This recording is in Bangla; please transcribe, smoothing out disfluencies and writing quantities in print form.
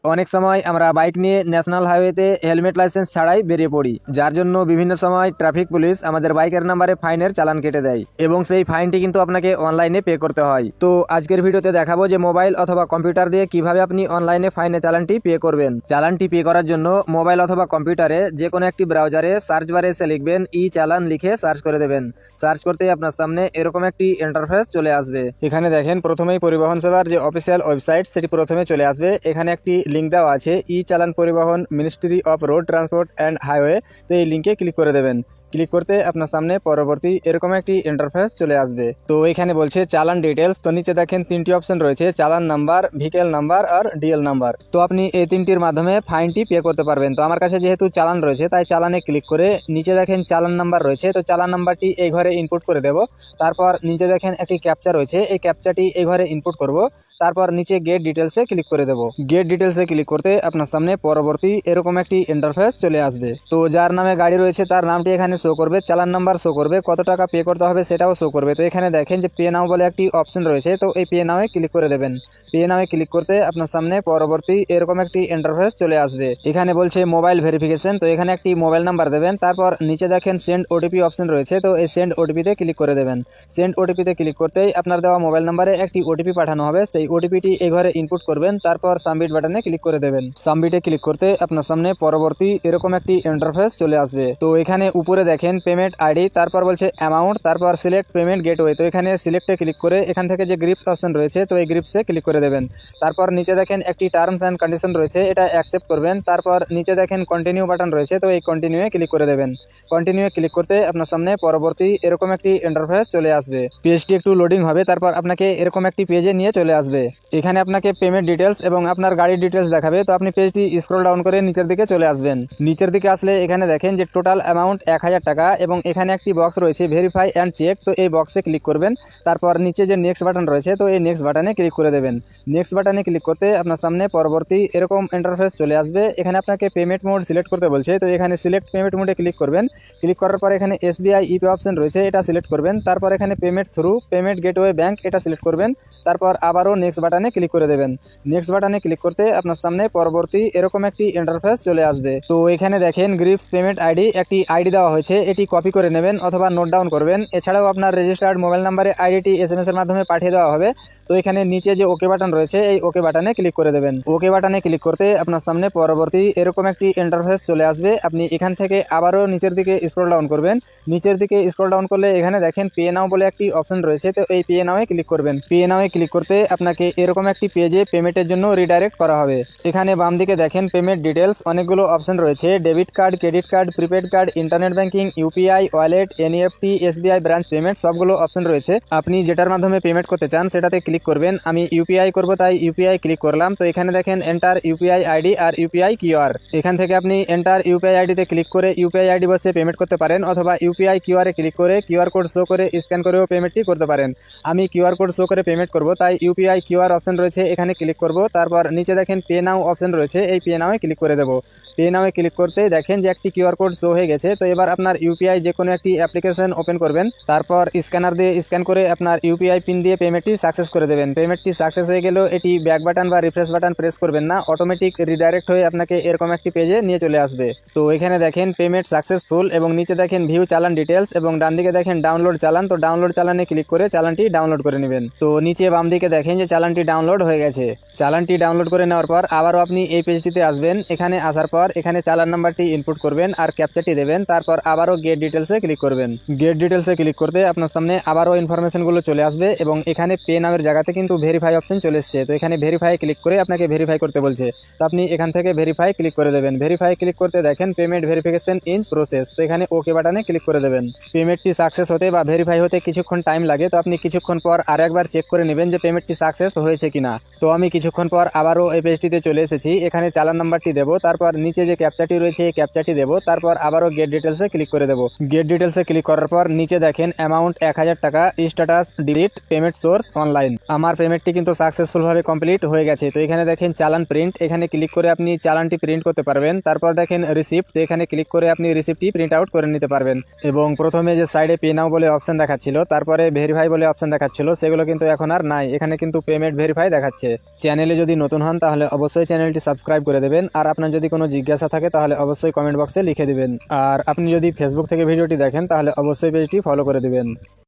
অনেক সময় আমরা বাইক নিয়ে ন্যাশনাল হাইওয়েতে হেলমেট লাইসেন্স ছাড়াই বেরিয়ে পড়ি, যার জন্য বিভিন্ন সময় ট্রাফিক পুলিশ আমাদের বাইকের নাম্বারে ফাইনের চালান কেটে দেয় এবং সেই ফাইনটি কিন্তু আপনাকে অনলাইনে পে করতে হয়। তো আজকের ভিডিওতে দেখাবো যে মোবাইল অথবা কম্পিউটার দিয়ে কিভাবে আপনি অনলাইনে ফাইনের চালানটি পে করবেন। চালানটি পে করার জন্য মোবাইল অথবা কম্পিউটারে যে কোনো একটি ব্রাউজারে সার্চ বারে এসে লিখবেন ই চালান লিখে সার্চ করে দেবেন। সার্চ করতে আপনার সামনে এরকম একটি ইন্টারফেস চলে আসবে। এখানে দেখেন প্রথমেই পরিবহন সেবার যে অফিসিয়াল ওয়েবসাইট সেটি প্রথমে চলে আসবে। এখানে একটি লিঙ্ক দেওয়া আছে ই চালান পরিবহন ministry of road transport and highway. তো এই লিঙ্কে ক্লিক করে দেবেন। ক্লিক করতে আপনার সামনে পরবর্তী এরকম একটি ইন্টারফেস চলে আসবে। তো এখানে বলছে চালান ডিটেলস। তো নিচে দেখেন তিনটি অপশন রয়েছে, চালান নাম্বার, ভেহিকেল নাম্বার আর ডিএল নাম্বার। তো আপনি এই তিনটির মাধ্যমে ফাইনটি পে করতে পারবেন। তো আমার কাছে যেহেতু চালান রয়েছে তাই চালানে ক্লিক করে নিচে দেখেন চালান নাম্বার রয়েছে। তো চালান নাম্বারটি এই ঘরে ইনপুট করে দেব। তারপর নিচে দেখেন একটি ক্যাপচা রয়েছে, এই ক্যাপচাটি এই ঘরে ইনপুট করব। তারপর নিচে গেট ডিটেলসে ক্লিক করে দেব। গেট ডিটেলসে ক্লিক করতে আপনার সামনে পরবর্তী এরকম একটি ইন্টারফেস চলে আসবে। তো যার নামে গাড়ি রয়েছে তার নামটি এখানে শো করবে, চালান নাম্বার শো করবে, কত টাকা পে করতে হবে সেটাও শো করবে। তো এখানে দেখেন যে পে নাও বলে একটি অপশন রয়েছে, তো এই পে নাওয়ে ক্লিক করে দেবেন। পে নাওয়ে ক্লিক করতে আপনার সামনে পরবর্তী এরকম একটি ইন্টারফেস চলে আসবে। এখানে বলছে মোবাইল ভেরিফিকেশন। তো এখানে একটি মোবাইল নাম্বার দেবেন। তারপর নিচে দেখেন সেন্ড ওটিপি অপশন রয়েছে, তো এই সেন্ড ওটিপিতে ক্লিক করে দেবেন। সেন্ড ওটিপিতে ক্লিক করতেই আপনার দেওয়া মোবাইল নাম্বারে একটি ওটিপি পাঠানো হবে, সেই ওটিপিটি এই ঘরে ইনপুট করবেন। তারপর সাবমিট বাটনে ক্লিক করে দেবেন। সাবমিটে ক্লিক করতে আপনার সামনে পরবর্তী এরকম একটি ইন্টারফেস চলে আসবে। তো এখানে উপরে দেখেন পেমেন্ট আইডি, তারপর বলছে অ্যামাউন্ট, তারপর সিলেক্ট পেমেন্ট গেটওয়ে। তো এখানে সিলেক্টে ক্লিক করে এখান থেকে যে গ্রিপস অপশন রয়েছে তো এই গ্রিপসে ক্লিক করে দেবেন। তারপর নিচে দেখেন একটি টার্মস অ্যান্ড কন্ডিশন রয়েছে, এটা অ্যাকসেপ্ট করবেন। তারপর নিচে দেখেন কন্টিনিউ বাটন রয়েছে, তো এই কন্টিনিউয়ে ক্লিক করে দেবেন। কন্টিনিউয়ে ক্লিক করতে আপনার সামনে পরবর্তী এরকম একটি ইন্টারফেস চলে আসবে। পেজটি একটু লোডিং হবে, তারপর আপনাকে এরকম একটি পেজে নিয়ে চলে আসবে। এখানে আপনাকে পেমেন্ট ডিটেলস এবং আপনার গাড়ির ডিটেলস দেখাবে। তো আপনি পেজটি স্ক্রল ডাউন করে নিচের দিকে চলে আসবেন। নিচের দিকে আসলে এখানে দেখেন যে টোটাল অ্যামাউন্ট 1000 টাকা এবং এখানে একটি বক্স রয়েছে ভেরিফাই অ্যান্ড চেক। তো এই বক্সে ক্লিক করবেন। তারপর নিচে যে নেক্সট বাটন রয়েছে তো এই নেক্সট বাটনে ক্লিক করে দেবেন। নেক্সট বাটনে ক্লিক করতে আপনার সামনে পরবর্তী এরকম ইন্টারফেস চলে আসবে। এখানে আপনাকে পেমেন্ট মোড সিলেক্ট করতে বলছে, তো এখানে সিলেক্ট পেমেন্ট মোডে ক্লিক করবেন। ক্লিক করার পর এখানে এসবিআই ইপে অপশন রয়েছে, এটা সিলেক্ট করবেন। তারপর এখানে payment through payment gateway bank, এটা সিলেক্ট করবেন। তারপর আবারও নেক্সট বাটনে ক্লিক করে দেবেন। নেক্সট বাটনে ক্লিক করতে আপনার সামনে পরবর্তী এরকম একটি ইন্টারফেস চলে আসবে। তো এখানে দেখেন গ্রিপস পেমেন্ট আইডি, একটি আইডি দেওয়া হয়েছে, এটি কপি করে নেবেন অথবা নোট ডাউন করবেন। এছাড়াও আপনার রেজিস্টার্ড মোবাইল নাম্বারে আইডিটি এসএমএস এর মাধ্যমে পাঠিয়ে দেওয়া হবে। তো এখানে নিচে যে ওকে বাটন রয়েছে এই ওকে বাটনে ক্লিক করে দেবেন। ওকে বাটনে ক্লিক করতে আপনার সামনে পরবর্তী এরকম একটি ইন্টারফেস চলে আসবে। আপনি এখান থেকে আবারও নিচের দিকে স্ক্রল ডাউন করবেন। নিচের দিকে স্ক্রল ডাউন করলে এখানে দেখেন পে নাও বলে একটি অপশন রয়েছে, তো এই পে নাওয়ে ক্লিক করবেন। পে নাওয়ে ক্লিক করতে আপনাকে এরকম একটি পেজে পেমেন্টের জন্য রিডাইরেক্ট করা হবে। এখানে বাম দিকে দেখেন পেমেন্ট ডিটেলস, অনেকগুলো অপশন রয়েছে, debit card, credit card, prepaid card, internet banking, UPI, wallet, NEFT, SBI branch payment, সবগুলো অপশন রয়েছে। আপনি যেটার মাধ্যমে পেমেন্ট করতে চান সেটাতে ক্লিক করবেন। আমি ইউপিআই করব তাই ইউপিআই ক্লিক করলাম। তো এখানে দেখেন এন্টার ইউপিআই আইডি আর ইউপিআই কিউআর। এখান থেকে আপনি এন্টার ইউপিআই আইডিতে ক্লিক করে ইউপিআই আইডি বসে পেমেন্ট করতে পারেন অথবা ইউপিআই কিউআর এ ক্লিক করে কিউআর কোড শো করে স্ক্যান করেও পেমেন্টটি করতে পারেন। আমি কিউআর কোড শো করে পেমেন্ট করব তাই ইউপিআই কিউআর অপশন রয়েছে, এখানে ক্লিক করব। তারপর নিচে দেখেন পে নাও অপশন রয়েছে, এই পে নাওয়ে ক্লিক করে দেব। পে নাওয়ে ক্লিক করতে দেখেন যে একটি কিউআর কোড শো হয়ে গেছে। তো এবার আপনার ইউপিআই যে কোনো একটি অ্যাপ্লিকেশন ওপেন করবেন। তারপর স্ক্যানার দিয়ে স্ক্যান করে আপনার ইউপিআই পিন দিয়ে পেমেন্টটি সাকসেস করে দেবেন। পেমেন্টটি সাকসেস হয়ে গেলেও এটি ব্যাক বাটন বা রিফ্রেশ বাটন প্রেস করবেন না, অটোমেটিক রিডাইরেক্ট হয়ে আপনাকে এরকম একটি পেজে নিয়ে চলে আসবে। তো এখানে দেখেন পেমেন্ট সাকসেসফুল এবং নিচে দেখেন ভিউ চালান ডিটেলস এবং ডান দিকে দেখেন ডাউনলোড চালান। তো ডাউনলোড চালানে ক্লিক করে চালানটি ডাউনলোড করে নেবেন। তো নিচে বাম দিকে দেখেন যে চালানটি ডাউনলোড হয়ে গেছে। চালানটি ডাউনলোড করে নেওয়ার পর আবারও আপনি এই পেজটিতে আসবেন। এখানে আসার পর এখানে চালান নাম্বারটি ইনপুট করবেন আর ক্যাপচাটি দেবেন। তারপর আবারও গেট ডিটেলসে ক্লিক করবেন। গেট ডিটেলসে ক্লিক করতে আপনার সামনে আবারও ইনফরমেশনগুলো চলে আসবে এবং এখানে পে নামের জায়গাতে কিন্তু ভেরিফাই অপশন চলে এসেছে। তো এখানে ভেরিফাই ক্লিক করে আপনাকে ভেরিফাই করতে বলছে, তো আপনি এখান থেকে ভেরিফাই ক্লিক করে দেবেন। ভেরিফাই ক্লিক করতে দেখেন পেমেন্ট ভেরিফিকেশন ইন প্রসেস। তো এখানে ওকে বাটনে ক্লিক করে দেবেন। পেমেন্টটি সাকসেস হতে বা ভেরিফাই হতে কিছুক্ষণ টাইম লাগে, তো আপনি কিছুক্ষণ পর আর একবার চেক করে নেবেন যে পেমেন্টটি সাকসেস হয়েছে কিনা। তো আমি কিছুক্ষণ পর আবারও এই পেজটিতে চলে এসেছি। এখানে চালান নাম্বারটি দেব, তারপর নিচে যে ক্যাপচাটি রয়েছে এই ক্যাপচাটি দেব, তারপর আবারও গেট ডিটেলসে ক্লিক করে দেব। গেট ডিটেলসে ক্লিক করার পর নিচে দেখেন অ্যামাউন্ট 1000 টাকা, status delete, payment source online. আমার পেমেন্টটি কিন্তু সাকসেসফুল ভাবে কমপ্লিট হয়ে গেছে। তো এখানে দেখেন চালান প্রিন্ট, এখানে ক্লিক করে আপনি চালানটি প্রিন্ট করতে পারবেন। তারপর দেখেন রিসিপ্ট, তো এখানে ক্লিক করে আপনি রিসিপ্টটি প্রিন্ট আউট করে নিতে পারবেন। এবং প্রথমে যে সাইডে পে নাও বলে অপশন দেখাচ্ছিল, তারপরে ভেরিফাই বলে অপশন দেখাচ্ছিল, সেগুলো কিন্তু এখন আর নাই। এখানে কিন্তু পে পেমেন্ট ভেরিফাই দেখাচ্ছে। চ্যানেলে যদি নতুন হন তাহলে অবশ্যই চ্যানেলটি সাবস্ক্রাইব করে দেবেন, আর আপনার যদি কোনো জিজ্ঞাসা থাকে তাহলে অবশ্যই কমেন্ট বক্সে লিখে দিবেন। আর আপনি যদি ফেসবুক থেকে ভিডিওটি দেখেন তাহলে অবশ্যই পেজটি ফলো করে দিবেন।